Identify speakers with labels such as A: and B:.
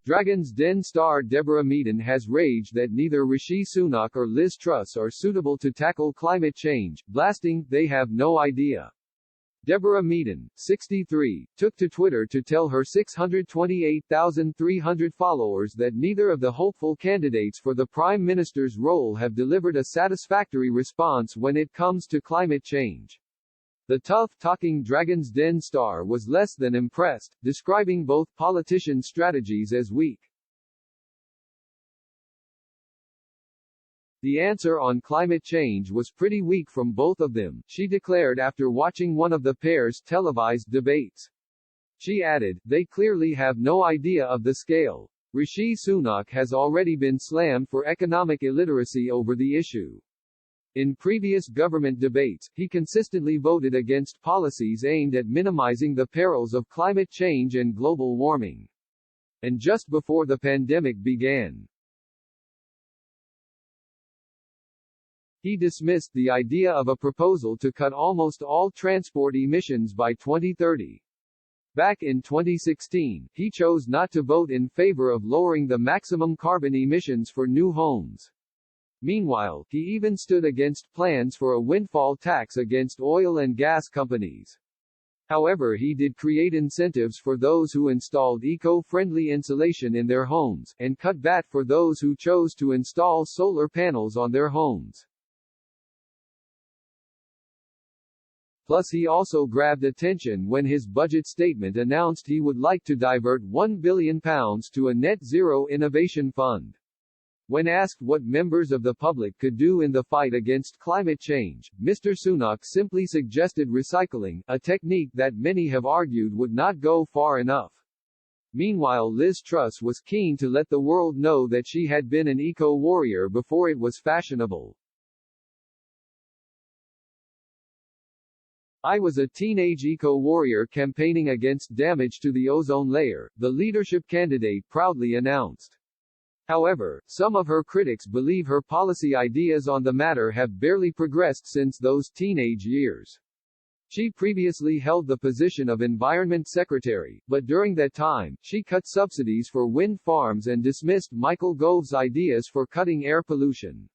A: Dragon's Den star Deborah Meaden has raged that neither Rishi Sunak or Liz Truss are suitable to tackle climate change, blasting, "They have no idea." Deborah Meaden, 63, took to Twitter to tell her 628,300 followers that neither of the hopeful candidates for the Prime Minister's role have delivered a satisfactory response when it comes to climate change. The tough-talking Dragon's Den star was less than impressed, describing both politicians' strategies as weak. "The answer on climate change was pretty weak from both of them," she declared after watching one of the pair's televised debates. She added, "They clearly have no idea of the scale. Rishi Sunak has already been slammed for economic illiteracy over the issue. In previous government debates, he consistently voted against policies aimed at minimizing the perils of climate change and global warming. And just before the pandemic began, he dismissed the idea of a proposal to cut almost all transport emissions by 2030. Back in 2016, he chose not to vote in favor of lowering the maximum carbon emissions for new homes. Meanwhile, he even stood against plans for a windfall tax against oil and gas companies. However, he did create incentives for those who installed eco-friendly insulation in their homes, and cut VAT for those who chose to install solar panels on their homes. Plus, he also grabbed attention when his budget statement announced he would like to divert £1 billion to a net zero innovation fund. When asked what members of the public could do in the fight against climate change, Mr. Sunak simply suggested recycling, a technique that many have argued would not go far enough. Meanwhile, Liz Truss was keen to let the world know that she had been an eco-warrior before it was fashionable. "I was a teenage eco-warrior campaigning against damage to the ozone layer," the leadership candidate proudly announced. However, some of her critics believe her policy ideas on the matter have barely progressed since those teenage years. She previously held the position of Environment Secretary, but during that time, she cut subsidies for wind farms and dismissed Michael Gove's ideas for cutting air pollution.